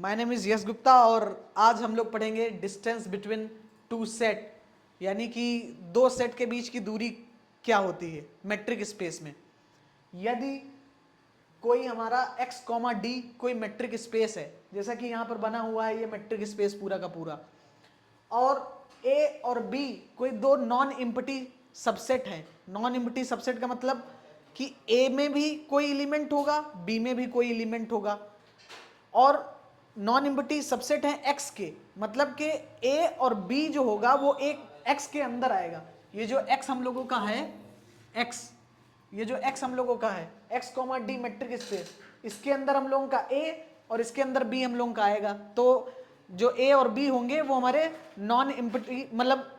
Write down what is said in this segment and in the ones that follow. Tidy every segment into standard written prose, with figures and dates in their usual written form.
My name is यश गुप्ता और आज हम लोग पढ़ेंगे डिस्टेंस बिटवीन टू सेट, यानी कि दो सेट के बीच की दूरी क्या होती है मेट्रिक स्पेस में। यदि कोई हमारा x, d कोई मेट्रिक स्पेस है, जैसा कि यहाँ पर बना हुआ है ये मेट्रिक स्पेस पूरा का पूरा, और a और b कोई दो नॉन इम्पटी सबसेट हैं। नॉन इम्पटी सबसेट का मतलब कि a में भी कोई एलिमेंट होगा, b में भी कोई एलिमेंट होगा, और नॉन इम्पटी सबसेट हैं x के, मतलब कि a और b जो होगा वो एक x के अंदर आएगा। ये जो x हम लोगों का है x, ये जो x हम लोगों का है x, d मैट्रिक स्पेस, इसके अंदर हम लोगों का a और इसके अंदर b हम लोगों का आएगा। तो जो a और b होंगे वो हमारे नॉन इम्पटी मतलब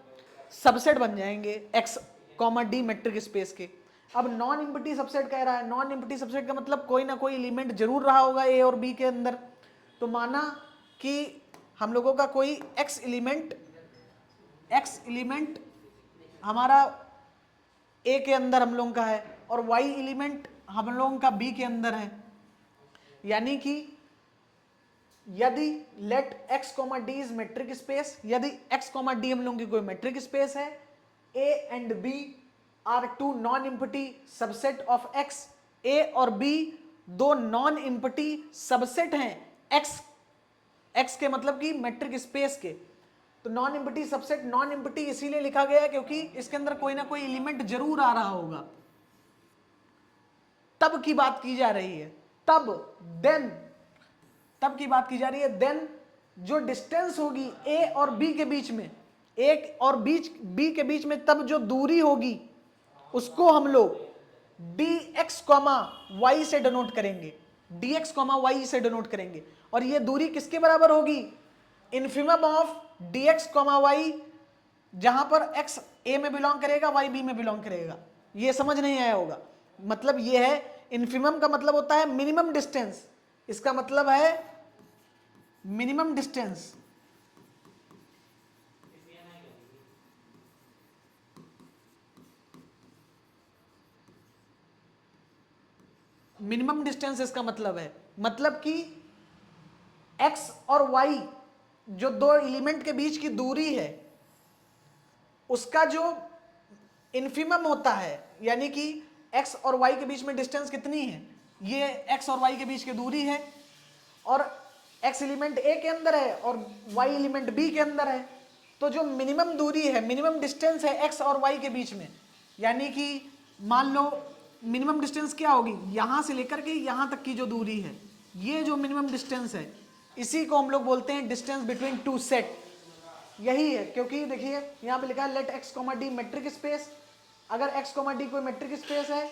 सबसेट बन जाएंगे x, d मैट्रिक स्पेस के। अब नॉन इम्पटी सबसेट कह रहा है, नॉन इम्पटी सबसेट का मतलब कोई ना कोई एलिमेंट जरूर रहा होगा a और b के अंदर। तो माना कि हम लोगों का कोई x एलिमेंट हमारा a के अंदर हम लोगों का है और y एलिमेंट हम लोगों का b के अंदर है, यानी कि यदि let x, d is metric space, यदि x, d हम लोगों की कोई मेट्रिक स्पेस है, a and b are two non empty subset of x, a और b दो नॉन इम्पटी सबसेट हैं x के मतलब कि मेट्रिक स्पेस के। तो non empty subset non empty इसीलिए लिखा गया है क्योंकि इसके अंदर कोई ना कोई एलिमेंट जरूर आ रहा होगा। तब की बात की जा रही है, तब की बात की जा रही है। देन जो डिस्टेंस होगी a और b के बीच में, a और b के बीच में तब जो दूरी होगी उसको हम लोग dx, y से डिनोट करेंगे, dx, y से डिनोट करेंगे। और ये दूरी किसके बराबर होगी? इन्फिमम ऑफ dx, y, जहां पर x a में बिलोंग करेगा, y b में बिलोंग करेगा। ये समझ नहीं आया होगा। मतलब ये है, इन्फिमम का मतलब होता है मिनिमम डिस्टेंस, इसका मतलब है मिनिमम डिस्टेंस। मिनिमम डिस्टेंस इसका मतलब है, मतलब कि x और y जो दो एलिमेंट के बीच की दूरी है उसका जो इन्फिमम होता है, यानी कि x और y के बीच में डिस्टेंस कितनी है, ये x और y के बीच की दूरी है, और x एलिमेंट a के अंदर है और y एलिमेंट b के अंदर है। तो जो मिनिमम दूरी है, मिनिमम डिस्टेंस है x और y के बीच में, यानी कि मान लो मिनिमम डिस्टेंस क्या होगी, यहां से लेकर के यहां तक की जो दूरी है, ये जो मिनिमम डिस्टेंस है इसी को हम लोग बोलते हैं डिस्टेंस बिटवीन टू सेट। यही है, क्योंकि देखिए यहां पे लिखा है let x, d metric space. अगर x, d कोई मैट्रिक स्पेस है,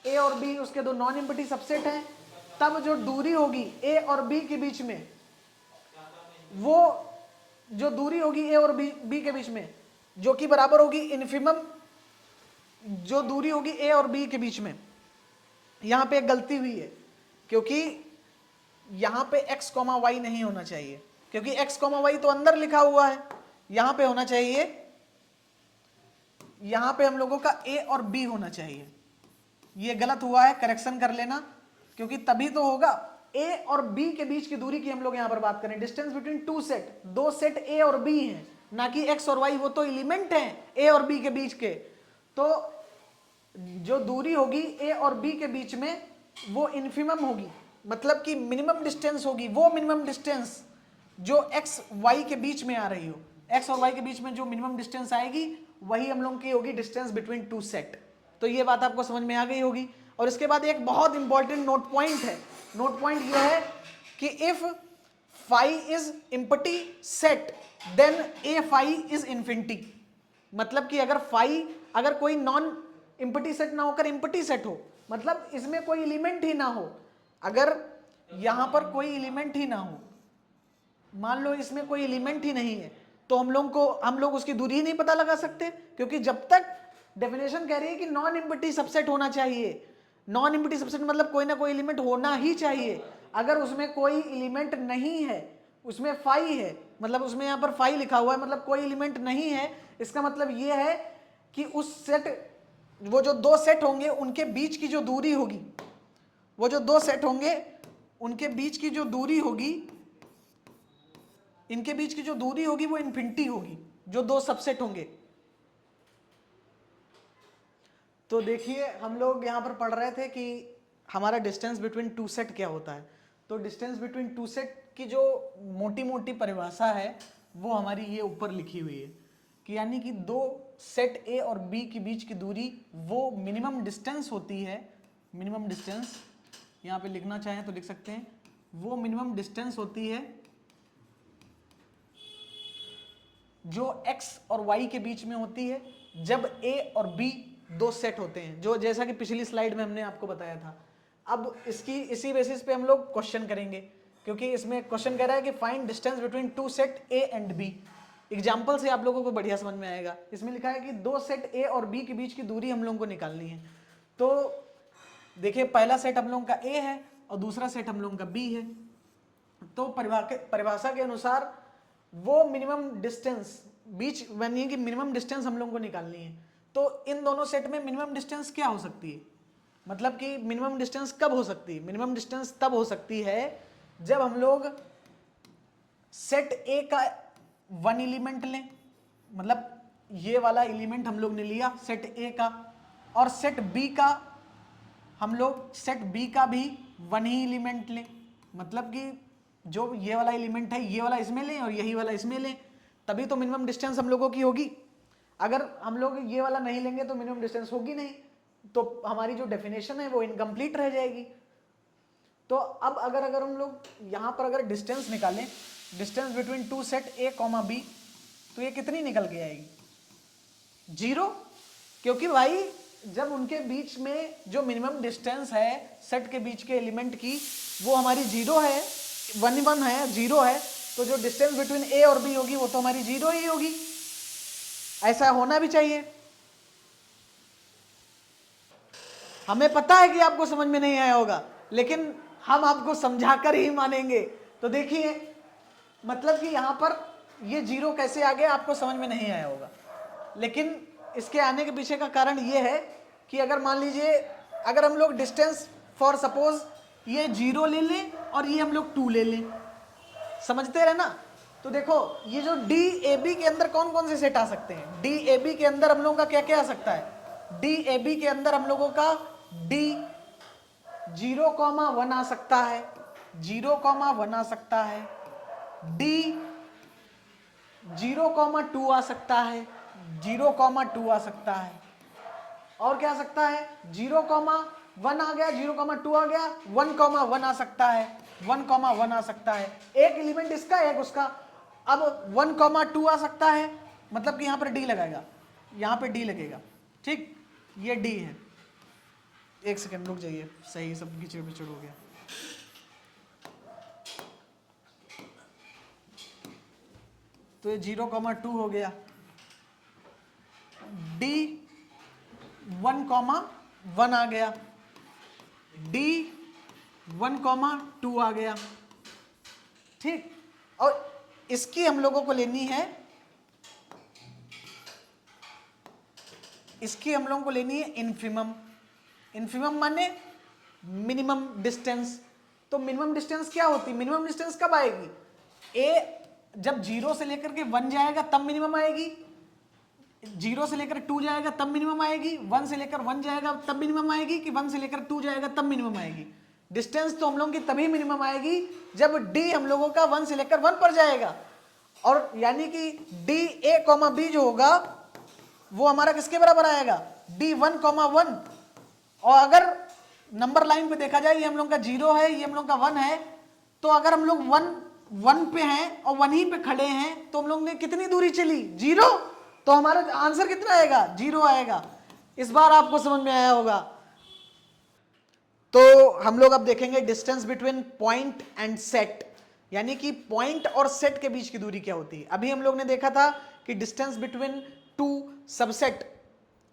a और b उसके दो नॉन इम्पटी सबसेट हैं, तब जो दूरी होगी a और b के बीच में, वो जो दूरी होगी a और b के बीच में, जो कि बराबर होगी इन्फिमम जो दूरी होगी a और b के बीच में। यहां पे एक गलती हुई है, क्योंकि यहां पे x, y नहीं होना चाहिए, क्योंकि x, y तो अंदर लिखा हुआ है, यहां पे होना चाहिए, यहां पे हम लोगों का a और b होना चाहिए। ये गलत हुआ है, करेक्शन कर लेना, क्योंकि तभी तो होगा। a और b के बीच की दूरी की हम लोग यहां पर बात करें, डिस्टेंस बिटवीन टू सेट, दो सेट a और b हैं, ना कि x और y, वो तो एलिमेंट हैं a और b के बीच के। तो जो दूरी होगी a और b के बीच में वो इन्फिमम होगी, मतलब कि मिनिमम डिस्टेंस होगी, वो मिनिमम डिस्टेंस जो x, y के बीच में आ रही हो, x और y के बीच में जो मिनिमम डिस्टेंस आएगी वही हम लोग की होगी डिस्टेंस बिटवीन टू सेट। तो ये बात आपको समझ में आ गई होगी। और इसके बाद एक बहुत इंपॉर्टेंट नोट पॉइंट है, नोट पॉइंट ये है कि if phi is empty set then a phi is infinity. मतलब कि अगर कोई नॉन इम्पटी सेट ना होकर इम्पटी सेट हो, मतलब इसमें कोई एलिमेंट ही ना हो, अगर यहां पर कोई एलिमेंट ही ना हो, मान लो इसमें कोई एलिमेंट ही नहीं है, तो हम लोग उसकी दूरी ही नहीं पता लगा सकते, क्योंकि जब तक डेफिनेशन कह रही है कि नॉन इम्पटी सबसेट होना चाहिए। नॉन इम्पटी सबसेट मतलब कोई ना कोई एलिमेंट होना ही चाहिए। अगर उसमें कोई एलिमेंट नहीं है, उसमें फाई है, मतलब उसमें यहां पर फाई लिखा हुआ है, मतलब कोई एलिमेंट नहीं है, इसका मतलब यह है कि उस सेट, वो जो दो सेट होंगे उनके बीच की जो दूरी होगी, वो जो दो सेट होंगे उनके बीच की जो दूरी होगी इनके बीच की जो दूरी होगी वो इन्फिनिटी होगी, जो दो सबसेट होंगे। तो देखिए हम लोग यहां पर पढ़ रहे थे कि हमारा डिस्टेंस बिटवीन टू सेट क्या होता है। तो डिस्टेंस बिटवीन टू सेट की जो मोटी मोटी परिभाषा है वो हमारी ये ऊपर लिखी हुई है कि यानी कि दो सेट ए और बी के बीच की दूरी वो मिनिमम डिस्टेंस होती है। मिनिमम डिस्टेंस यहाँ पे लिखना चाहें तो लिख सकते हैं, वो मिनिमम डिस्टेंस होती है जो x और y के बीच में होती है जब a और b दो सेट होते हैं, जो जैसा कि पिछली स्लाइड में हमने आपको बताया था। अब इसी बेसिस पे हम लोग क्वेश्चन करेंगे, क्योंकि इसमें क्वेश्चन कह रहा है कि find distance between two set a and b। Example से आप लोगों को बढ़िया समझ में आएगा। इसमें लिखा है कि दो सेट a और b के बीच की दूरी हम लोगों को निकालनी है। तो देखिए पहला सेट हम लोगों का a है और दूसरा सेट हम लोगों का b है। तो परिभाषा के अनुसार वो मिनिमम डिस्टेंस बीच बनी कि मिनिमम डिस्टेंस हम लोगों को निकालनी है। तो इन दोनों सेट में मिनिमम डिस्टेंस क्या हो सकती है, मतलब कि मिनिमम डिस्टेंस कब हो सकती है? मिनिमम डिस्टेंस तब हो सकती है जब हम लोग सेट ए का वन एलिमेंट लें, मतलब ये वाला एलिमेंट हम लोग ने लिया सेट ए का, और सेट बी का हम लोग सेट बी का भी वन ही एलिमेंट लें, मतलब कि जो ये वाला एलिमेंट है ये वाला इसमें लें और यही वाला इसमें लें, तभी तो मिनिमम डिस्टेंस हम लोगों की होगी। अगर हम लोग ये वाला नहीं लेंगे तो मिनिमम डिस्टेंस होगी नहीं, तो हमारी जो डेफिनेशन है वो इनकम्प्लीट रह जाएगी। तो अब अगर हम लोग यहाँ पर अगर डिस्टेंस निकालें, distance between two set A comma B, तो ये कितनी निकल के आएगी? 0, क्योंकि भाई जब उनके बीच में जो मिनिमम डिस्टेंस है सेट के बीच के एलिमेंट की वो हमारी 0 है, 1 है, 0 है, तो जो डिस्टेंस बिटवीन ए और बी होगी वो तो हमारी 0 ही होगी। ऐसा होना भी चाहिए। हमें पता है कि आपको समझ में नहीं आया होगा, लेकिन हम आपको समझाकर ही मानेंगे। तो देखिए मतलब कि यहां पर ये 0 कैसे आ गया आपको समझ में नहीं आया होगा, लेकिन इसके आने के पीछे का कारण ये है कि अगर मान लीजिए अगर हम लोग डिस्टेंस फॉर सपोज ये 0 ले लें और ये हम लोग 2 ले लें, समझते रहे ना। तो देखो ये जो डी ए बी के अंदर कौन कौन से सेट आ सकते हैं? डी ए बी के अंदर हम लोगों का क्या क्या आ सकता है? डी ए बी के अंदर हम लोगों का डी 0,1 आ सकता है, 0,1 आ सकता है, डी 0,2 आ सकता है, 0,2 आ सकता है, और क्या आ सकता है? 0,1 आ गया, 0,2 आ गया, 1,1 आ सकता है, 1,1 आ सकता है। एक एलिमेंट इसका एक उसका। अब 1,2 आ सकता है, मतलब कि यहां पर डी लगाएगा, यहां पे डी लगेगा, ठीक, ये डी है। एक सेकंड रुक जाइए, सही सब कीचड़ पिचड़ हो गया। तो ये 0,2 हो गया, डी 1,1 आ गया, डी 1,2 आ गया, ठीक। और इसकी हम लोगों को लेनी है, इसकी हम लोगों को लेनी है इन्फिमम। इन्फिमम माने मिनिमम डिस्टेंस। तो मिनिमम डिस्टेंस क्या होती? मिनिमम डिस्टेंस कब आएगी? ए जब 0 से लेकर के 1 जाएगा तब मिनिमम आएगी, 0 से लेकर 2 जाएगा तब मिनिमम आएगी, 1 से लेकर 1 जाएगा तब मिनिमम आएगी, कि 1 से लेकर 2 जाएगा तब मिनिमम आएगी। डिस्टेंस तो हम लोगों की तभी मिनिमम आएगी जब डी हम लोगों का 1 से लेकर 1 पर जाएगा, और यानी कि डी ए कॉमा बी जो होगा वो हमारा किसके बराबर आएगा? डी 1,1। और अगर नंबर लाइन पे देखा जाए ये हम लोग का 0 है, ये हम लोग का 1 है, तो अगर हम लोग 1 पे हैं और 1 ही पे खड़े हैं तो हम लोग ने कितनी दूरी चली? 0। तो हमारा आंसर कितना आएगा? 0 आएगा। इस बार आपको समझ में आया होगा। तो हम लोग अब देखेंगे distance between point and set, यानी कि पॉइंट और सेट के बीच की दूरी क्या होती है। अभी हम लोग ने देखा था कि डिस्टेंस बिटवीन टू सबसेट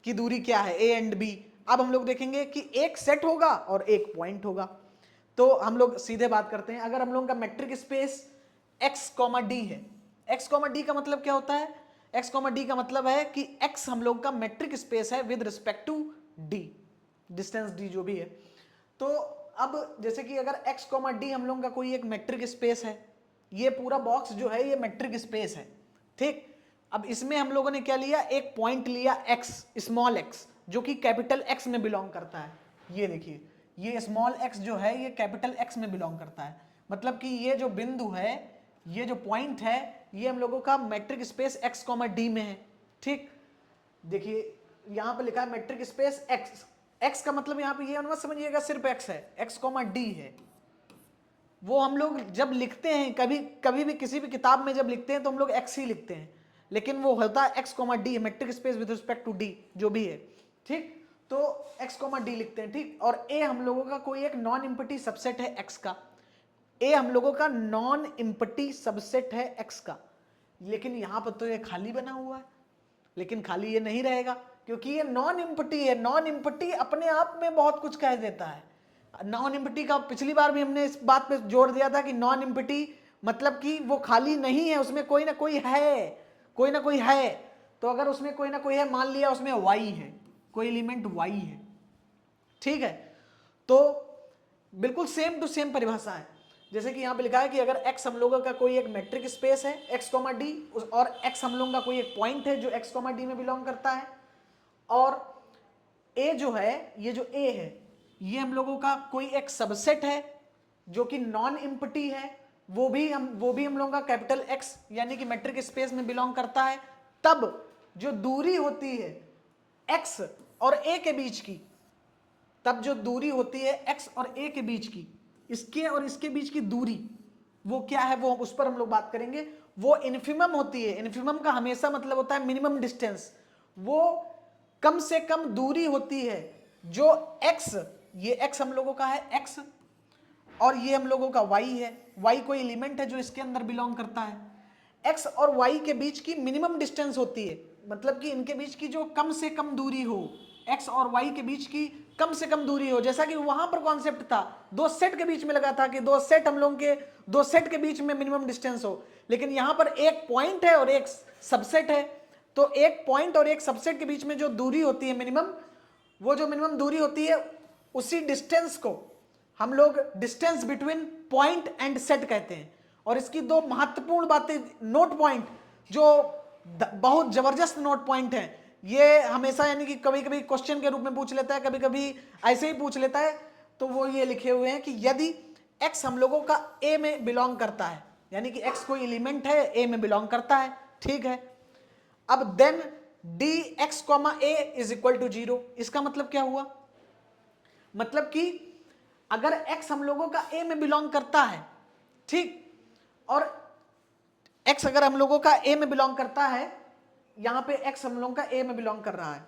की दूरी क्या है, ए एंड बी। अब हम लोग देखेंगे कि एक सेट होगा और एक पॉइंट होगा। तो हम लोग सीधे बात करते हैं। अगर हम लोग का मेट्रिक स्पेस x, d है, x, d का मतलब क्या होता है? x, d का मतलब है कि x हम लोग का मेट्रिक स्पेस है with respect to d, distance d जो भी है। तो अब जैसे कि अगर x, d हम लोग का कोई एक मेट्रिक स्पेस है, ये पूरा बॉक्स जो है ये मेट्रिक स्पेस है, ठीक। अब इसमें हम लोगों ने क्या लिया, एक पॉइंट लिया x, स्मॉल x, जो कि कैपिटल x में बिलोंग करता है। ये देखिए, ये स्मॉल x जो है ये कैपिटल x में बिलोंग करता है, मतलब कि ये जो बिंदु है, ये जो पॉइंट है, ये हम लोगों का मैट्रिक स्पेस x, d में है, ठीक। देखिए यहां पे लिखा है मैट्रिक स्पेस x, x का मतलब यहां पे ये मत समझिएगा सिर्फ x है, x, d है। वो हम लोग जब लिखते हैं, कभी भी किसी भी किताब में जब लिखते हैं तो हम लोग x ही लिखते हैं, लेकिन वो होता है x, d, metric space with respect to d जो भी है, ठीक। तो x, d लिखते हैं, ठीक। और a हम लोगों का कोई एक नॉन इम्पटी सबसेट है x का, a हम लोगों का नॉन इम्पटी सबसेट है x का। लेकिन यहां पर तो ये खाली बना हुआ है, लेकिन खाली ये नहीं रहेगा क्योंकि ये नॉन इम्पटी है। नॉन इम्पटी अपने आप में बहुत कुछ कह देता है। नॉन इम्पटी का पिछली बार भी हमने इस बात पे जोर दिया था कि नॉन इम्पटी मतलब कि वो खाली नहीं है, उसमें कोई ना कोई है, कोई ना कोई है। तो अगर उसमें कोई ना कोई है, मान लिया उसमें y है, कोई एलिमेंट y है, ठीक है, तो बिल्कुल सेम टू सेम परिभाषा है। जैसे कि यहां पे लिखा है कि अगर x हम लोगों का कोई एक मैट्रिक स्पेस है x, d, और x हम लोगों का कोई एक पॉइंट है जो x, d में बिलोंग करता है, और a जो है, ये जो a है, ये हम लोगों का कोई एक सबसेट है जो कि नॉन इम्पटी है, वो भी हम लोगों का कैपिटल x यानी कि मैट्रिक स्पेस में बिलोंग करता है, तब जो दूरी होती है x और a के बीच की, तब जो दूरी होती है x और a के बीच की, इसके और इसके बीच की दूरी, वो क्या है, वो उस पर हम लोग बात करेंगे। वो इन्फिमम होती है। इन्फिमम का हमेशा मतलब होता है मिनिमम डिस्टेंस। वो कम से कम दूरी होती है जो x, ये x हम लोगों का है x, और ये हम लोगों का y है, y कोई एलिमेंट है जो इसके अंदर बिलोंग करता है। x और y के बीच की मिनिमम डिस्टेंस होती है, मतलब कि इनके बीच की जो कम से कम दूरी हो, x और y के बीच की कम से कम दूरी हो। जैसा कि वहां पर कॉन्सेप्ट था, दो सेट के बीच में लगा था कि दो सेट हम लोगों के, दो सेट के बीच में मिनिमम डिस्टेंस हो, लेकिन यहां पर एक पॉइंट है और एक सबसेट है। तो एक पॉइंट और एक सबसेट के बीच में जो दूरी होती है मिनिमम, वो जो मिनिमम दूरी होती है, उसी डिस्टेंस को हम लोग distance between point and set कहते हैं। और इसकी दो महत्वपूर्ण बातें, नोट पॉइंट जो बहुत जबरदस्त नोट पॉइंट है, ये हमेशा यानी कि कभी कभी क्वेश्चन के रूप में पूछ लेता है, कभी कभी ऐसे ही पूछ लेता है। तो वो ये लिखे हुए हैं कि यदि x हम लोगों का a में बिलोंग करता है, यानी कि x कोई एलिमेंट है a में बिलोंग करता है, ठीक है। अब then dx, a is equal to 0। इसका मतलब क्या हुआ, मतलब कि अगर x हम लोगों का a में बिलोंग करता है, ठीक, और x अगर हम लोगों का a में बिलोंग करता है, यहां पे x हम लोगों का a में बिलोंग कर रहा है,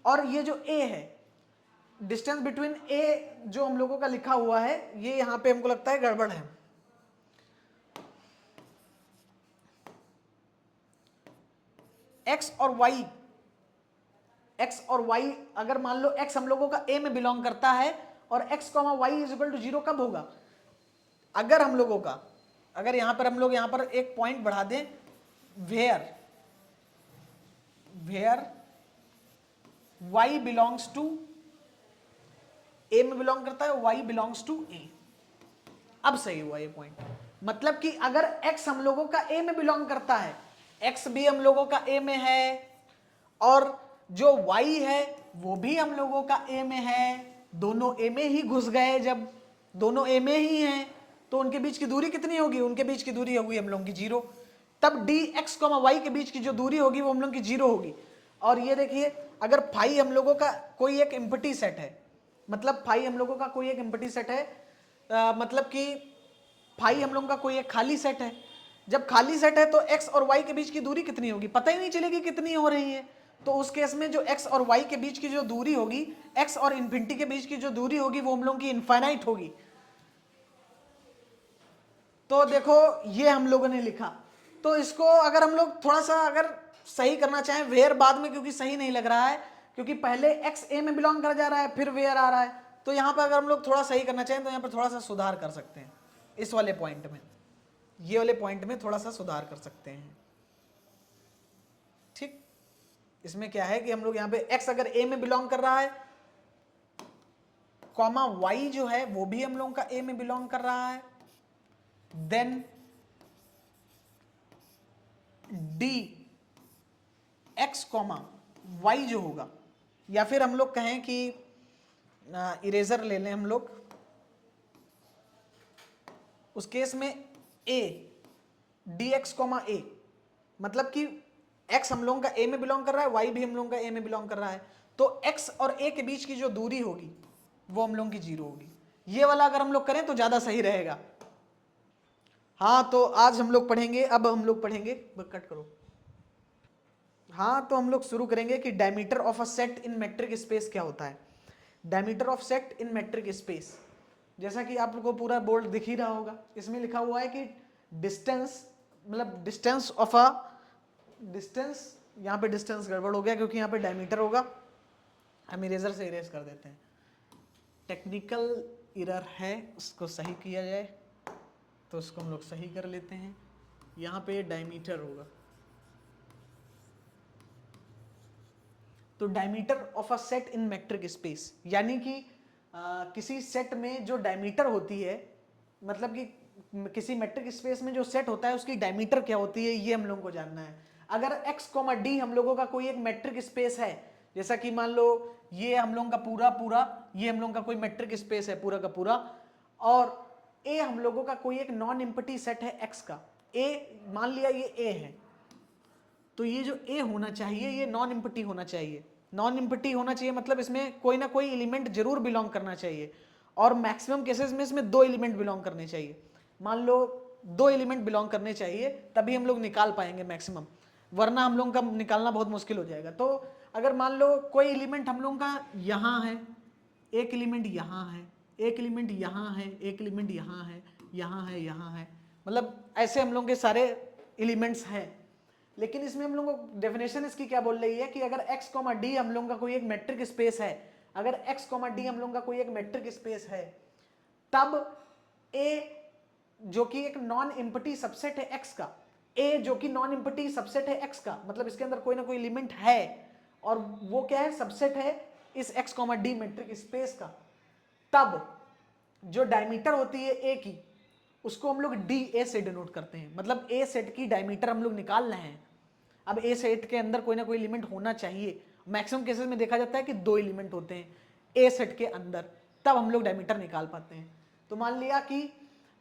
और ये जो a है, डिस्टेंस बिटवीन a जो हम लोगों का लिखा हुआ है, ये यहां पे हमको लगता है गड़बड़ है। x और y अगर मान लो x हम लोगों का a में बिलोंग करता है और x, y is equal to 0 कब होगा, अगर हम लोगों का, अगर यहां पर हम लोग यहां पर एक पॉइंट बढ़ा दें, where y belongs to a में बिलोंग करता है, y बिलोंग्स टू a। अब सही हुआ ये पॉइंट, मतलब कि अगर x हम लोगों का a में बिलोंग करता है, x भी हम लोगों का a में है, और जो y है वो भी हम लोगों का a में है, दोनों a में ही घुस गए, जब दोनों a में ही हैं तो उनके बीच की दूरी कितनी होगी, उनके बीच की दूरी होगी हम लोगों की 0। तब dx, y के बीच की जो दूरी होगी वो हम लोगों की 0 होगी। और ये देखिए, अगर फाई हम लोगों का कोई एक एम्प्टी सेट है, मतलब फाई हम लोगों का कोई एक एम्प्टी सेट है, मतलब कि फाई हम लोगों का कोई एक खाली सेट है। जब खाली सेट है तो x और y के बीच की दूरी कितनी होगी, पता ही नहीं चलेगी कितनी हो रही है। तो उस केस में जो x और y के बीच की जो दूरी होगी, x और इन्फिनिटी के बीच की जो दूरी होगी, वो हम लोगों की इनफाइनाइट होगी। तो देखो ये हम लोगों ने लिखा। तो इसको अगर हम लोग थोड़ा सा अगर सही करना चाहें, वेयर बाद में क्योंकि सही नहीं लग रहा है, क्योंकि पहले x a में बिलोंग कर जा रहा है, फिर वेयर आ रहा है, तो यहां पर अगर हम लोग थोड़ा सही करना चाहें तो यहां पर थोड़ा सा सुधार कर सकते हैं। इस वाले पॉइंट में, ये वाले पॉइंट में थोड़ा सा सुधार कर सकते हैं, ठीक। इसमें क्या है कि हम लोग यहां पे x अगर a में बिलोंग कर रहा है, y जो है वो भी हम लोगों का a में बिलोंग कर रहा है, then D X comma Y जो होगा, या फिर हम लोग कहें कि इरेजर ले लें हम लोग, उस केस में ए डी एक्स कॉमा ए, मतलब कि x हम लोगों का a में बिलोंग कर रहा है, y भी हम लोगों का a में बिलोंग कर रहा है, तो x और a के बीच की जो दूरी होगी वो हम लोगों की 0 होगी। ये वाला अगर हम लोग करें तो ज्यादा सही रहेगा। हाँ, तो आज हम लोग पढ़ेंगे, अब हम लोग पढ़ेंगे, कट करो। हाँ, तो हम लोग शुरू करेंगे कि diameter of a set in matric space क्या होता है। Diameter of set in matric space, जैसा कि आप लोग को पूरा बोर्ड दिख ही रहा होगा, इसमें लिखा हुआ है कि डिस्टेंस, मतलब डिस्टेंस ऑफ अ डिस्टेंस, यहाँ पे डिस्टेंस गड़बड़ हो गया क्योंकि यहाँ पे डायमीटर होगा, हम इरेजर से इरेज कर देते हैं, टेक्निकल इरर है, उसको सही किया जाए तो उसको हम लोग सही कर लेते हैं। यहाँ पे डायमीटर होगा, तो diameter of a set in matric space, यानी कि किसी सेट में जो डायमीटर होती है, मतलब कि किसी मैट्रिक स्पेस में जो सेट होता है उसकी डायमीटर क्या होती है, ये हम लोगों को जानना है। अगर x, d हम लोगों का कोई एक मैट्रिक स्पेस है, जैसा कि मान लो ये हम लोगों का पूरा ये हम लोगों का कोई मैट्रिक स्पेस है पूरा का पूरा, और a हम लोगों का कोई एक नॉन एम्प्टी सेट है x का, a मान लिया ये a है, तो ये जो a होना चाहिए ये नॉन एम्प्टी होना चाहिए। नॉन एम्प्टी होना चाहिए मतलब इसमें कोई ना कोई एलिमेंट जरूर बिलोंग करना चाहिए, और मैक्सिमम केसेस में इसमें 2 एलिमेंट बिलोंग करने चाहिए। मान लो 2 एलिमेंट बिलोंग करने चाहिए, तभी हम लोग निकाल पाएंगे मैक्सिमम, वरना हम लोग का निकालना बहुत मुश्किल हो जाएगा। तो अगर मान लो कोई एलिमेंट हम लोग का यहाँ है, एक एलिमेंट यहाँ है, एक एलिमेंट यहाँ है, एक एलिमेंट यहाँ है, यहाँ है, यहाँ है, मतलब ऐसे हम लोग के सारे एलिमेंट्स हैं। लेकिन इसमें हम लोग को डेफिनेशन इसकी क्या बोल रही है कि अगर x, d हम लोग का कोई एक मैट्रिक स्पेस है, अगर x, d हम लोग का कोई एक मैट्रिक स्पेस है, तब a जो कि एक नॉन एम्प्टी सबसेट है x का, a जो कि नॉन एम्प्टी सबसेट है x का, मतलब इसके अंदर कोई ना कोई एलिमेंट है, और वो क्या है, सबसेट है इस x, d मैट्रिक स्पेस का, तब जो डायमीटर होती है a की, उसको हम लोग DA से डिनोट करते हैं। मतलब A सेट की डायमीटर हम लोग निकाल रहे हैं। अब A सेट के अंदर कोई ना कोई एलिमेंट होना चाहिए, मैक्सिमम केसेस में देखा जाता है कि 2 एलिमेंट होते हैं A सेट के अंदर, तब हम लोग डायमीटर निकाल पाते हैं। तो मान लिया कि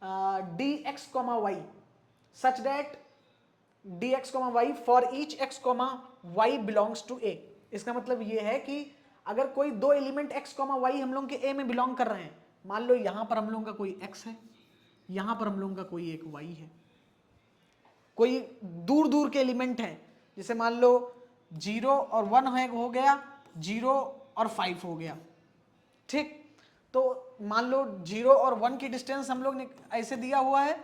dx, y such that dx, y for each x, y belongs to A। इसका मतलब ये है कि अगर कोई 2 एलिमेंट x, y हम लोग के A में बिलोंग कर रहे हैं, मान लो यहां पर हम लोगों का कोई x है, यहां पर हम लोगों का कोई एक y है, कोई दूर दूर के एलिमेंट हैं, जैसे मान लो 0 और 1 हो गया, 0 और 5 हो गया, ठीक। तो मान लो 0 और 1 की डिस्टेंस हम लोग ने ऐसे दिया हुआ है,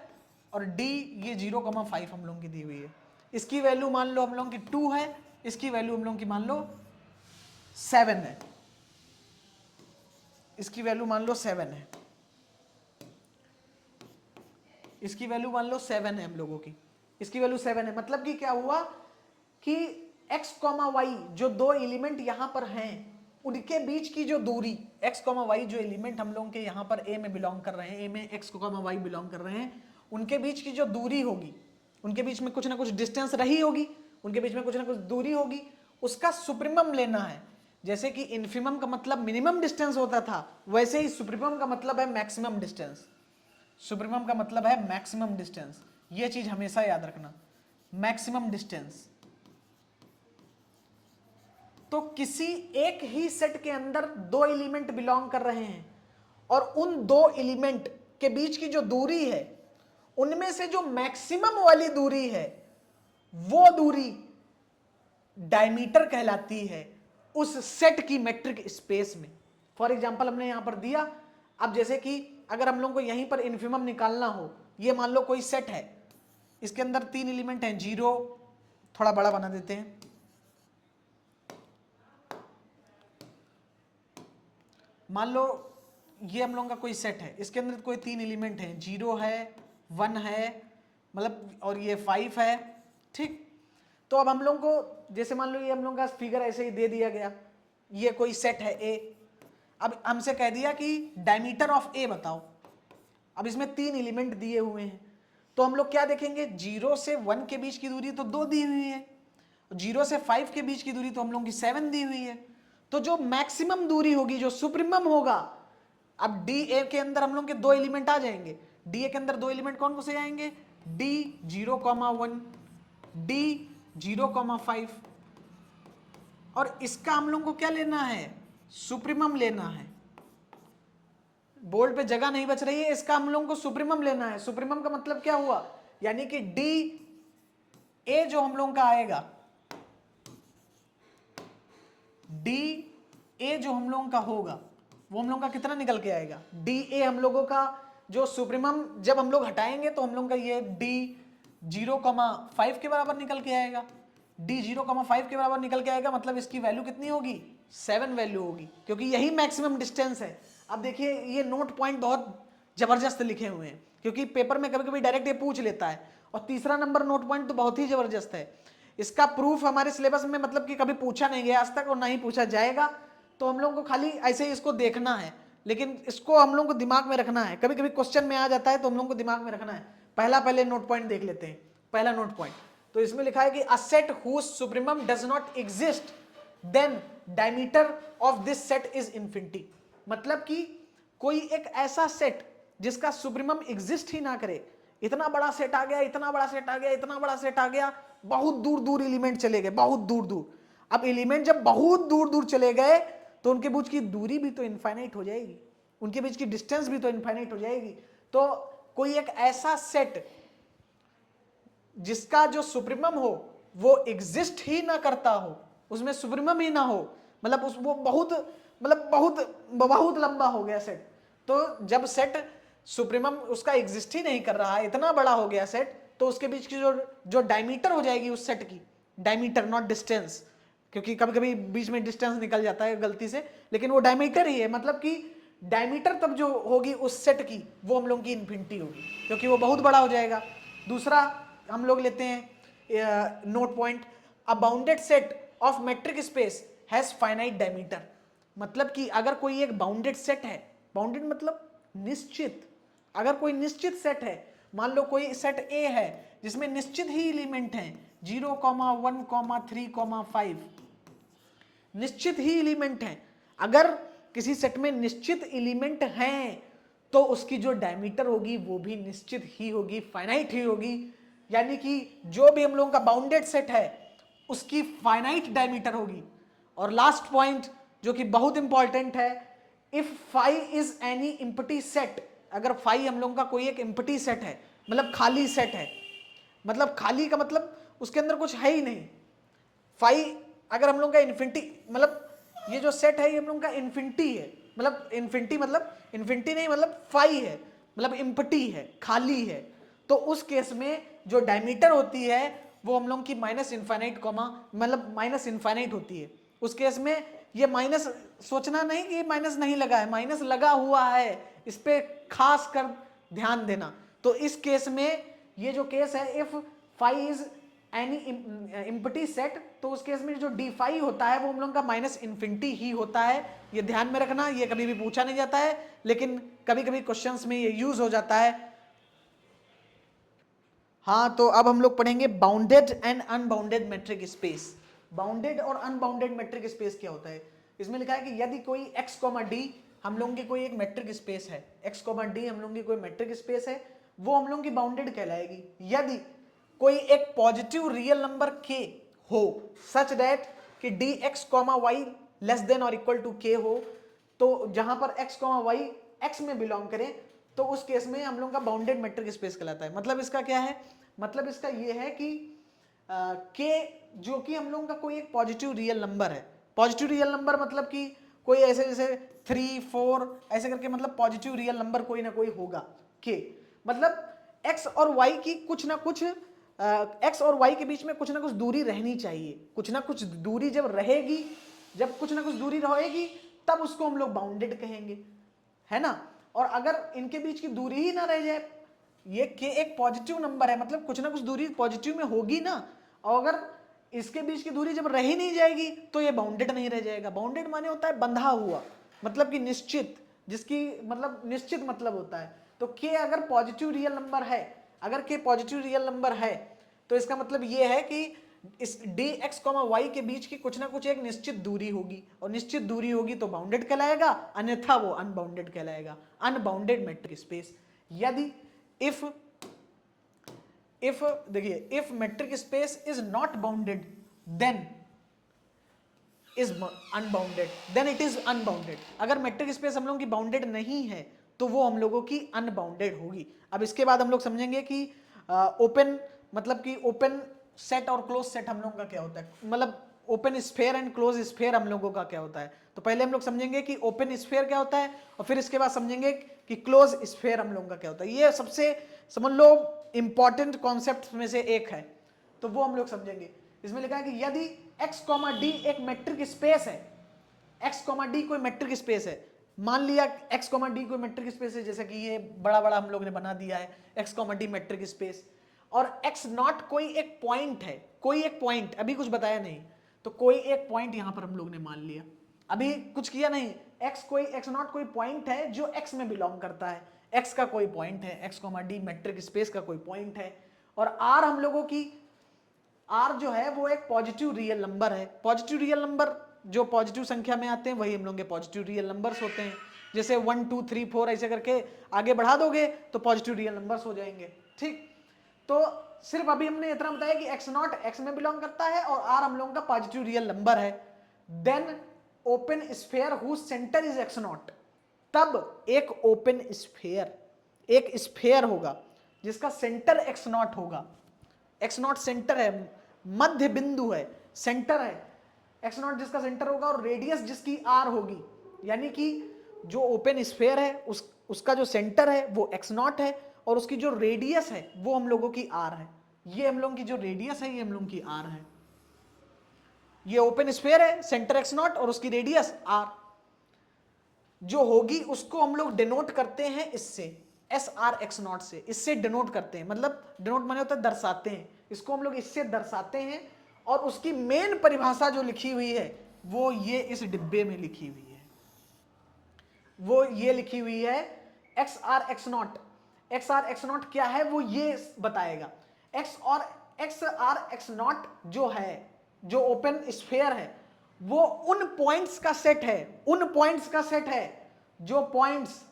और d ये 0,5 हम लोग की दी हुई है, इसकी वैल्यू मान लो हम लोग की 2 है, इसकी वैल्यू हम लोग की मान लो 7 है, इसकी वैल्यू मान लो 7 है, इसकी वैल्यू मान लो 7 है हम लोगों की, इसकी वैल्यू 7 है। मतलब कि क्या हुआ कि x, y जो 2 एलिमेंट यहां पर हैं, उनके बीच की जो दूरी, x, y जो एलिमेंट हम लोग के यहां पर a में बिलोंग कर रहे हैं, a में x, y बिलोंग कर रहे हैं, उनके बीच की जो दूरी होगी, उनके बीच में कुछ ना कुछ डिस्टेंस रही होगी, उनके बीच में कुछ ना कुछ दूरी होगी, उसका सुप्रीमम लेना है। जैसे कि इन्फिमम का मतलब मिनिमम डिस्टेंस होता था, वैसे ही सुप्रीमम का मतलब है मैक्सिमम डिस्टेंस। सुप्रीमम का मतलब है मैक्सिमम डिस्टेंस, ये चीज हमेशा याद रखना, मैक्सिमम डिस्टेंस। तो किसी एक ही सेट के अंदर 2 एलिमेंट बिलोंग कर रहे हैं, और उन 2 एलिमेंट के बीच की जो दूरी है, उनमें से जो मैक्सिमम वाली दूरी है, वो दूरी डायमीटर कहलाती है उस सेट की मैट्रिक स्पेस में। फॉर एग्जांपल हमने यहां पर दिया, अब जैसे कि अगर हम लोग को यहीं पर इन्फिमम निकालना हो, ये मान लो कोई सेट है, इसके अंदर 3 एलिमेंट हैं, 0, थोड़ा बड़ा बना देते हैं, मान लो ये हम लोगों का कोई सेट है, इसके अंदर कोई 3 एलिमेंट हैं, 0 है, 1 है, मतलब और ये 5 है, ठीक। तो अब हम लोग को जैसे मान लो ये हम लोग का फिगर ऐसे ही दे दिया गया, ये कोई सेट है A, अब हमसे कह दिया कि डायमीटर ऑफ A बताओ। अब इसमें 3 एलिमेंट दिए हुए हैं, तो हम लोग क्या देखेंगे, 0 से 1 के बीच की दूरी तो 2 दी हुई है, 0 से 5 के बीच की दूरी तो हम लोगों की 7 दी हुई है। तो जो मैक्सिमम दूरी होगी, जो सुप्रीमम होगा, अब डी ए के अंदर हम लोग के 2 एलिमेंट आ जाएंगे। डी ए के अंदर 2 एलिमेंट कौन कौन से आएंगे, डी 0,1, डी 0,5, और इसका हम लोग को क्या लेना है, सुप्रीमम लेना है। बोर्ड पे जगह नहीं बच रही है, इसका हम लोगों को सुप्रीमम लेना है। सुप्रीमम का मतलब क्या हुआ, यानी कि डी ए जो हम लोगों का आएगा, डी ए जो हम लोगों का होगा वो हम लोगों का कितना निकल के आएगा, डी ए हम लोगों का जो सुप्रीमम जब हम लोग हटाएंगे तो हम लोगों का ये डी 0,5 के बराबर निकल के आएगा। डी 0,5 के बराबर निकल के आएगा, मतलब इसकी वैल्यू कितनी होगी, 7 वैल्यू होगी, क्योंकि यही मैक्सिमम डिस्टेंस है। अब देखिए ये नोट पॉइंट बहुत जबरदस्त लिखे हुए हैं, क्योंकि पेपर में कभी कभी डायरेक्ट ये पूछ लेता है। और तीसरा नंबर नोट पॉइंट तो बहुत ही जबरदस्त है। इसका प्रूफ हमारे सिलेबस में मतलब कि कभी पूछा नहीं गया आज तक और ना ही पूछा जाएगा, तो हम लोगों को खाली ऐसे ही इसको देखना है, लेकिन इसको हम लोगों को दिमाग में रखना है। कभी कभी क्वेश्चन में आ जाता है तो हम लोगों को दिमाग में रखना है। पहले नोट पॉइंट देख लेते हैं। पहला नोट पॉइंट, तो इसमें लिखा है कि a set whose supremum does not exist then diameter of this set is infinity. मतलब कि कोई एक ऐसा सेट जिसका सुप्रीमम एग्जिस्ट ही ना करे, इतना बड़ा सेट आ गया, इतना बड़ा सेट आ गया, इतना बड़ा सेट आ गया, बहुत दूर दूर एलिमेंट चले गए, बहुत दूर दूर। अब एलिमेंट जब बहुत दूर दूर चले गए तो उनके बीच की दूरी भी तो इनफाइनाइट हो जाएगी, उनके बीच की डिस्टेंस भी तो इनफाइनाइट हो जाएगी। तो कोई एक ऐसा सेट जिसका जो सुप्रीमम हो वो एग्जिस्ट ही ना करता हो, उसमें सुप्रीमम ही ना हो, मतलब उस वो बहुत बहुत लंबा हो गया सेट। तो जब सेट सुप्रीमम उसका एग्जिस्ट ही नहीं कर रहा है, इतना बड़ा हो गया सेट, तो उसके बीच की जो डायमीटर हो जाएगी उस सेट की, डायमीटर नॉट डिस्टेंस, क्योंकि कभी कभी बीच में डिस्टेंस निकल जाता है गलती से, लेकिन वो डायमीटर ही है। मतलब कि डायमीटर तब जो होगी उस सेट की वो हम लोग की इन्फिनिटी होगी, क्योंकि वो बहुत बड़ा हो जाएगा। दूसरा हम लोग लेते हैं note point, a bounded set of metric space has finite diameter. मतलब कि अगर कोई एक बाउंडेड सेट है, बाउंडेड मतलब निश्चित, अगर कोई निश्चित सेट है, मान लो कोई सेट ए है जिसमें निश्चित ही एलिमेंट हैं 0,1, 3, 5, निश्चित ही एलिमेंट हैं। अगर किसी सेट में निश्चित एलिमेंट हैं तो उसकी जो डायमीटर होगी वो भी निश्चित ही होगी, फाइनाइट ही होगी। यानी कि जो भी हम लोगों का बाउंडेड सेट है उसकी फाइनाइट डायमीटर होगी। और लास्ट पॉइंट जो कि बहुत इंपॉर्टेंट है, if phi is any empty set, अगर फाई हम लोगों का कोई एक इम्पटी सेट है, मतलब खाली सेट है, मतलब खाली का मतलब उसके अंदर कुछ है ही नहीं। फाई अगर हम लोग का इन्फिनिटी, मतलब ये जो सेट है ये हम लोग का इन्फिनिटी है, मतलब इन्फिनिटी नहीं, मतलब फाई है, मतलब इम्पटी है, खाली है। तो उस केस में जो डायमीटर होती है वो हम लोग की माइनस इन्फाइनाइट कॉमा, मतलब माइनस इन्फाइनाइट होती है। उस केस में ये माइनस सोचना नहीं कि माइनस नहीं लगा है, माइनस लगा हुआ है, इस पे खास कर ध्यान देना। तो इस केस में ये जो केस है, if phi is any empty set, तो उस केस में जो डी फाई होता है वो हम लोग का माइनस इन्फिनिटी ही होता है। ये ध्यान में रखना, ये कभी भी पूछा नहीं जाता है, लेकिन कभी कभी क्वेश्चंस में ये यूज हो जाता है। हाँ, तो अब हम लोग पढ़ेंगे bounded and unbounded metric space. Bounded और अनबाउंडेड मेट्रिक स्पेस क्या होता है, इसमें लिखा है कि यदि कोई x, d हम लोगों की कोई एक मेट्रिक स्पेस है, x, d हम लोगों की कोई मेट्रिक स्पेस है, वो हम लोगों की बाउंडेड कहलाएगी यदि कोई एक पॉजिटिव रियल नंबर k हो सच दैट कि dx, y लेस देन और इक्वल टू k हो। तो जहां पर x, y x में बिलोंग करें तो उस केस में हम लोग का बाउंडेड मेट्रिक स्पेस कहलाता है। मतलब इसका क्या है, मतलब इसका ये है कि k जो कि हम लोगों का कोई एक पॉजिटिव रियल नंबर है। पॉजिटिव रियल नंबर मतलब कि कोई ऐसे जैसे 3, 4 ऐसे करके, मतलब पॉजिटिव रियल नंबर कोई ना कोई होगा k, मतलब x और y की कुछ ना कुछ x और y के बीच में कुछ ना कुछ दूरी रहनी चाहिए। कुछ ना कुछ दूरी जब रहेगी, जब कुछ ना कुछ दूरी रहेगी तब उसको हम लोग बाउंडेड कहेंगे, है ना। और अगर इनके बीच की दूरी ही ना रह जाए, ये k एक पॉजिटिव नंबर है, मतलब कुछ ना कुछ दूरी पॉजिटिव में होगी ना, और अगर इसके बीच की दूरी जब रह ही नहीं जाएगी तो ये बाउंडेड नहीं रह जाएगा। बाउंडेड माने होता है बंधा हुआ, मतलब कि निश्चित, जिसकी मतलब निश्चित मतलब होता है। तो k अगर पॉजिटिव रियल नंबर है, अगर k पॉजिटिव रियल नंबर है तो इसका मतलब ये है कि इस dx, y के बीच की कुछ ना कुछ एक निश्चित दूरी होगी, और निश्चित दूरी होगी तो बाउंडेड कहलाएगा, अन्यथा वो अनबाउंडेड कहलाएगा, अनबाउंडेड मैट्रिक स्पेस। यदि इफ देखिए if metric space is not bounded then is unbounded, then it is unbounded. अगर मैट्रिक स्पेस हम लोगों की बाउंडेड नहीं है तो वो हम लोगों की अनबाउंडेड होगी। अब इसके बाद हम लोग समझेंगे कि ओपन मतलब कि ओपन सेट और क्लोज सेट हम लोगों का क्या होता है, मतलब open sphere and close sphere हम लोगों का क्या होता है। तो पहले हम लोग समझेंगे कि ओपन स्फेयर क्या होता है, और फिर इसके बाद समझेंगे कि क्लोज स्फेयर हम लोगों का क्या होता है। ये सबसे समझ लो इंपॉर्टेंट कॉन्सेप्ट में से एक है, तो वो हम लोग समझेंगे। इसमें लिखा है कि यदि x, d एक मैट्रिक स्पेस है, x, d कोई मैट्रिक स्पेस है, मान लिया x, d कोई मैट्रिक स्पेस है, जैसे कि ये बड़ा बड़ा हम लोग ने बना दिया है x, d मैट्रिक स्पेस, और x नॉट कोई एक पॉइंट है, कोई एक पॉइंट, अभी कुछ बताया नहीं, तो कोई एक पॉइंट यहां पर हम लोग ने मान लिया, अभी कुछ किया नहीं, x नॉट कोई पॉइंट है जो x में बिलोंग करता है, x का कोई पॉइंट है, x, d मैट्रिक स्पेस का कोई पॉइंट है, और r हम लोगों की r जो है वो एक पॉजिटिव रियल नंबर है। पॉजिटिव रियल नंबर जो पॉजिटिव संख्या में आते हैं वही हम लोग के पॉजिटिव रियल नंबर्स होते हैं। जैसे 1 2 3 4 ऐसे करके आगे बढ़ा दोगे तो पॉजिटिव रियल नंबर्स हो जाएंगे। ठीक, तो सिर्फ अभी हमने इतना बताया कि x नॉट x में बिलोंग करता है और r हम लोगों का पॉजिटिव रियल नंबर है। Then open sphere whose centre is x naught, तब एक ओपन स्फेयर, एक स्फेयर होगा जिसका सेंटर x नॉट होगा। x नॉट सेंटर है, मध्य बिंदु है, सेंटर है x नॉट जिसका सेंटर होगा, और रेडियस जिसकी r होगी, यानी कि जो ओपन स्फेयर है उसका जो सेंटर है वो x नॉट है, और उसकी जो रेडियस है वो हम लोगों की r है। ये हम लोगों की जो रेडियस है ये हम लोगों की r है। ये ओपन स्फेयर है, सेंटर x नॉट और उसकी रेडियस r जो होगी उसको हम लोग डिनोट करते हैं इससे, एस आर एक्स नॉट से, इससे डिनोट करते हैं, मतलब डिनोट माने होता है दर्शाते हैं, इसको हम लोग इससे दर्शाते हैं। और उसकी मेन परिभाषा जो लिखी हुई है वो ये इस डिब्बे में लिखी हुई है, वो ये लिखी हुई है X R X naught. X R X naught क्या है वो ये बताएगा। एक्स आर एक्स नॉट जो है, जो ओपन स्फेयर है, वो उन पॉइंट्स का सेट है, उन पॉइंट्स का सेट है जो पॉइंट्स,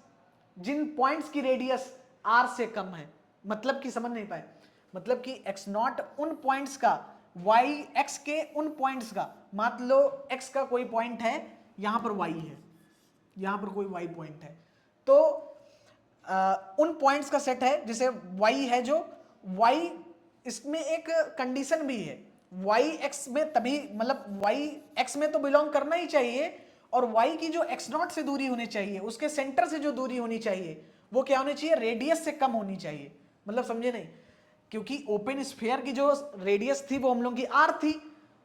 जिन पॉइंट्स की रेडियस r से कम है। मतलब कि समझ नहीं पाए, मतलब कि x नॉट उन पॉइंट्स का, y x के उन पॉइंट्स का, मान लो x का कोई पॉइंट है, यहां पर y है, यहां पर कोई y पॉइंट है, तो उन पॉइंट्स का सेट है जिसे y है, जो y, इसमें एक कंडीशन भी है, y x में तभी, मतलब y x में तो बिलोंग करना ही चाहिए, और y की जो x नॉट से दूरी होनी चाहिए, उसके सेंटर से जो दूरी होनी चाहिए वो क्या होनी चाहिए, रेडियस से कम होनी चाहिए। मतलब समझे नहीं, क्योंकि ओपन स्फेयर की जो रेडियस थी वो हम लोगों की r थी,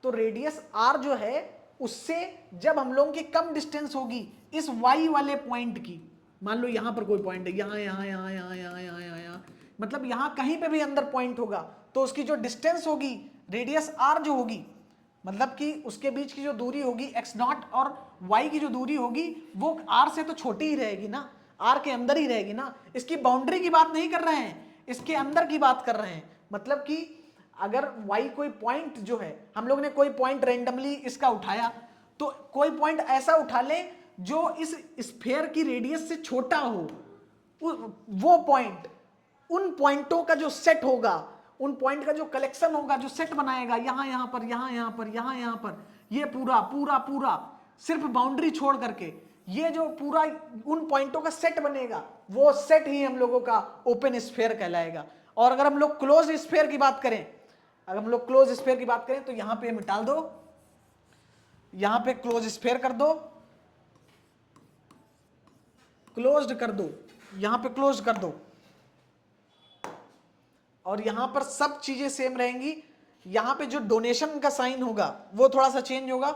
तो रेडियस r जो है उससे जब हम लोगों की कम डिस्टेंस होगी इस y वाले पॉइंट की, मान लो यहां पर कोई पॉइंट है, यहां यहां यहां यहां यहां यहां यहां यहां, मतलब यहां कहीं पे भी अंदर पॉइंट होगा तो उसकी जो डिस्टेंस होगी, रेडियस r जो होगी, मतलब कि उसके बीच की जो दूरी होगी x नॉट और y की जो दूरी होगी वो r से तो छोटी ही रहेगी ना, r के अंदर ही रहेगी ना। इसकी बाउंड्री की बात नहीं कर रहे हैं, इसके अंदर की बात कर रहे हैं। मतलब कि अगर y कोई पॉइंट जो है, हम लोग ने कोई पॉइंट रेंडमली इसका उठाया, तो कोई पॉइंट ऐसा उठा ले जो इस स्फेयर की रेडियस से छोटा हो, वो पॉइंट, उन पॉइंटों का जो सेट होगा, उन पॉइंट का जो कलेक्शन होगा, जो सेट बनाएगा, यहां यहां पर यहां यहां पर यहां यहां पर, ये पूरा पूरा पूरा सिर्फ बाउंड्री छोड़ करके ये जो पूरा उन पॉइंटों का सेट बनेगा, वो सेट ही हम लोगों का ओपन स्फेयर कहलाएगा। और अगर हम लोग क्लोज स्फेयर की बात करें, अगर हम लोग क्लोज स्फेयर की बात करें तो यहां पे मिटा दो, यहां पे क्लोज स्फेयर कर दो, क्लोज्ड कर दो, यहां पे क्लोज कर दो, और यहां पर सब चीजें सेम रहेंगी। यहां पे जो डोनेशन का साइन होगा वो थोड़ा सा चेंज होगा,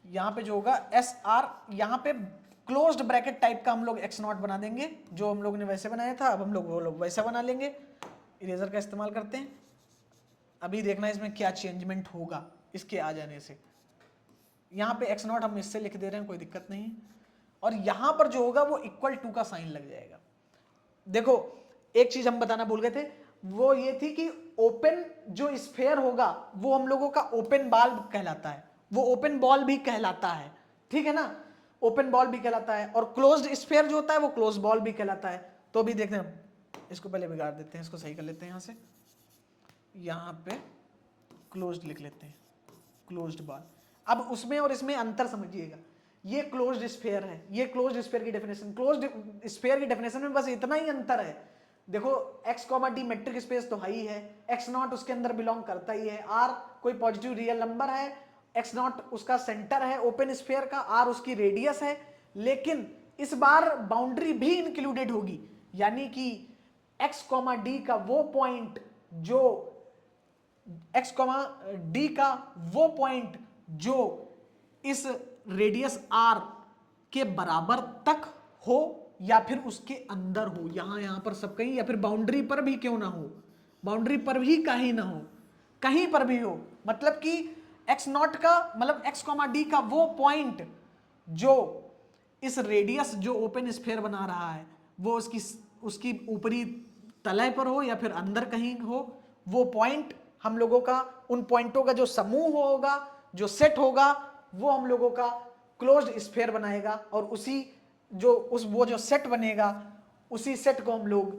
यहां पे जो होगा एस आर, यहां पे क्लोज्ड ब्रैकेट टाइप का हम लोग एक्स नॉट बना देंगे, जो हम लोग ने वैसे बनाया था, अब हम लोग वो लोग वैसा बना लेंगे, इरेजर का इस्तेमाल करते हैं। अभी देखना इसमें क्या चेंजमेंट होगा इसके आ जाने से। यहां पे एक्स नॉट हम इससे लिख दे रहे हैं, कोई दिक्कत नहीं। और यहां पर जो होगा वो इक्वल टू का साइन लग जाएगा। देखो एक चीज हम बताना भूल गए थे, वो ये थी कि ओपन जो स्फेयर होगा वो हम लोगों का ओपन बॉल कहलाता है, वो ओपन बॉल भी कहलाता है, ठीक है ना, ओपन बॉल भी कहलाता है, और क्लोज्ड स्फेयर जो होता है वो क्लोज बॉल भी कहलाता है। तो भी देखते हैं, इसको पहले बिगाड़ देते हैं, इसको सही कर लेते हैं, यहां से यहां पे क्लोज्ड लिख लेते हैं, क्लोज्ड बॉल। अब उसमें और इसमें अंतर समझिएगा, ये क्लोज्ड स्फेयर है, ये क्लोज्ड स्फेयर की डेफिनेशन, क्लोज्ड स्फेयर की डेफिनेशन में बस इतना ही अंतर है। देखो x, डी मेट्रिक स्पेस तो हाई है, x नॉट उसके अंदर बिलोंग करता ही है, r कोई पॉजिटिव रियल नंबर है, x नॉट उसका सेंटर है ओपन स्फेयर का, r उसकी रेडियस है, लेकिन इस बार बाउंड्री भी इंक्लूडेड होगी, यानी कि x, d का वो पॉइंट जो x, d का वो पॉइंट जो इस रेडियस r के बराबर तक हो या फिर उसके अंदर हो, यहां पर सब कहीं, या फिर बाउंड्री पर भी क्यों ना हो, बाउंड्री पर भी कहीं ना हो, कहीं पर भी हो, मतलब कि x नॉट का मतलब x, d का वो पॉइंट जो इस रेडियस जो ओपन स्फेयर बना रहा है वो उसकी ऊपरी तलय पर हो या फिर अंदर कहीं हो, वो पॉइंट हम लोगों का, उन पॉइंटों का जो समूह होगा, जो सेट होगा, वो हम लोगों का क्लोज्ड स्फेयर बनाएगा, और वो जो सेट बनेगा उसी सेट को हम लोग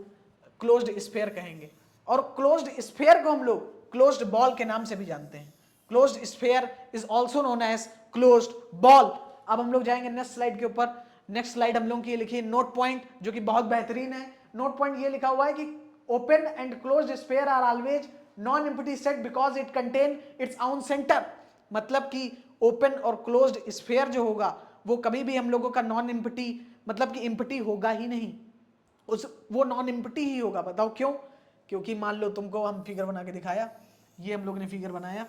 क्लोज्ड स्फेयर कहेंगे, और क्लोज्ड स्फेयर को हम लोग क्लोज्ड बॉल के नाम से भी जानते हैं। Closed sphere is also known as closed ball. अब हम लोग जाएंगे नेक्स्ट स्लाइड के ऊपर। नेक्स्ट स्लाइड हम लोग की लिखी नोट पॉइंट, जो कि बहुत बेहतरीन है। नोट पॉइंट ये लिखा हुआ है कि open and closed sphere are always non empty set because it contain its own centre. मतलब कि ओपन और क्लोज्ड स्फेयर जो होगा वो कभी भी हम लोगों का नॉन एम्प्टी, मतलब कि एम्प्टी होगा ही नहीं, वो नॉन एम्प्टी ही होगा। बताओ क्यों? क्योंकि मान लो तुमको हम फिगर बना के दिखाया, ये हम लोग ने फिगर बनाया,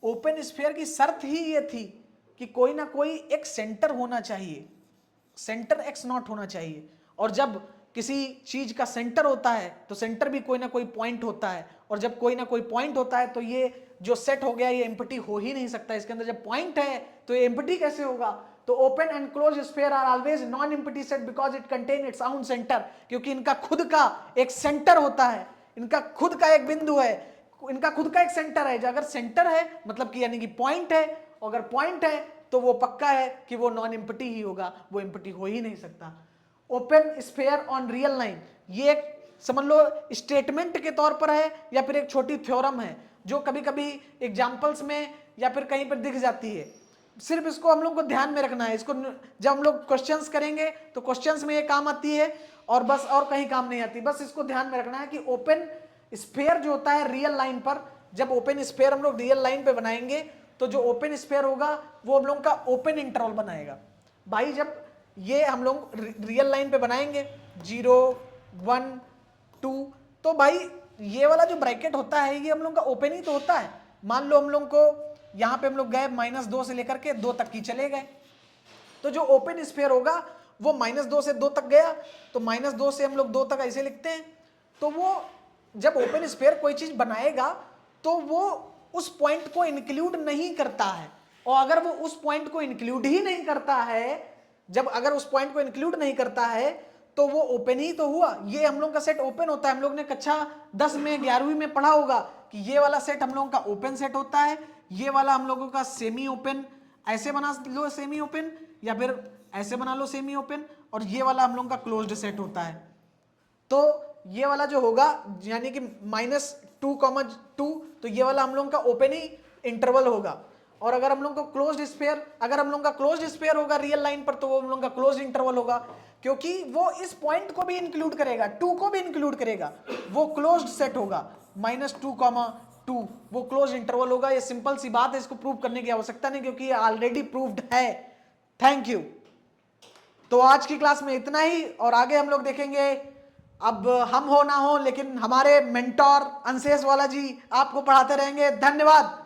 ओपन स्फेयर की शर्त ही ये थी कि कोई ना कोई एक सेंटर होना चाहिए, सेंटर x नॉट होना चाहिए, और जब किसी चीज का सेंटर होता है तो सेंटर भी कोई ना कोई पॉइंट होता है, और जब कोई ना कोई पॉइंट होता है तो ये जो सेट हो गया ये एम्प्टी हो ही नहीं सकता, इसके अंदर जब पॉइंट है तो ये एम्प्टी कैसे होगा? तो open and close sphere are always non empty set because it contain its own centre, क्योंकि इनका खुद का एक सेंटर होता है, इनका खुद का एक बिंदु है, इनका खुद का एक सेंटर है। जो अगर सेंटर है मतलब कि यानी कि पॉइंट है, अगर पॉइंट है तो वो पक्का है कि वो नॉन एम्प्टी ही होगा, वो एम्प्टी हो ही नहीं सकता। Open sphere on real line, ये एक समझ लो स्टेटमेंट के तौर पर है या फिर एक छोटी थ्योरम है जो कभी कभी एग्जाम्पल्स में या फिर कहीं पर दिख जाती है। सिर्फ इसको हम लोग को ध्यान में रखना है, इसको जब हम लोग क्वेश्चंस करेंगे तो क्वेश्चंस में ये काम आती है और बस, और कहीं काम नहीं आती। बस इसको ध्यान में रखना है कि ओपन स्फेयर जो होता है रियल लाइन पर, जब ओपन स्फेयर हम लोग रियल लाइन पे बनाएंगे तो जो ओपन स्फेयर होगा वो हम लोग का ओपन इंटरवल बनाएगा। भाई जब ये हम लोग रियल लाइन पे बनाएंगे 0 1 2, तो भाई ये वाला जो ब्रैकेट होता है ये हम लोग का ओपन ही तो होता है। मान लो हम लोग को यहां पे हम लोग गए -2 से लेकर के 2 तक की चले गए, तो जो ओपन स्फेयर होगा वो -2 से 2 तक गया, तो -2 से हम लोग 2 तक ऐसे लिखते हैं। तो वो जब ओपन स्फेयर कोई चीज बनाएगा तो वो उस पॉइंट को इंक्लूड नहीं करता है, और अगर वो उस पॉइंट को इंक्लूड ही नहीं करता है, जब अगर उस पॉइंट को इंक्लूड नहीं करता है तो वो ओपन ही तो हुआ। ये हम लोग का सेट ओपन होता है। हम लोग ने कक्षा 10 में 11वीं में पढ़ा होगा कि ये वाला सेट हम लोगों का ओपन सेट होता है, ये वाला हम लोगों का सेमी ओपन, ऐसे बना लो सेमी ओपन, या फिर ऐसे बना लो सेमी ओपन, और ये वाला हम लोगों का क्लोज्ड सेट होता है। तो ये वाला जो होगा यानी कि -2, तो ये वाला हम लोगों का ओपन ही इंटरवल होगा। और अगर हम लोग को क्लोज्ड स्फेयर, अगर हम लोग का क्लोज्ड स्फेयर होगा रियल लाइन पर, तो वो हम लोग का क्लोज्ड इंटरवल होगा, क्योंकि वो इस पॉइंट को भी इंक्लूड करेगा, 2 को भी इंक्लूड करेगा, वो क्लोज्ड सेट होगा। -2, वो क्लोज्ड इंटरवल होगा। ये सिंपल सी बात है, इसको प्रूव करने की आवश्यकता नहीं, क्योंकि ये ऑलरेडी प्रूव्ड है। Thank you. तो आज की क्लास में इतना ही, और आगे हम लोग देखेंगे, अब हम हो ना हो लेकिन हमारे मेंटोर अंशेष वाला जी आपको पढ़ाते रहेंगे। धन्यवाद।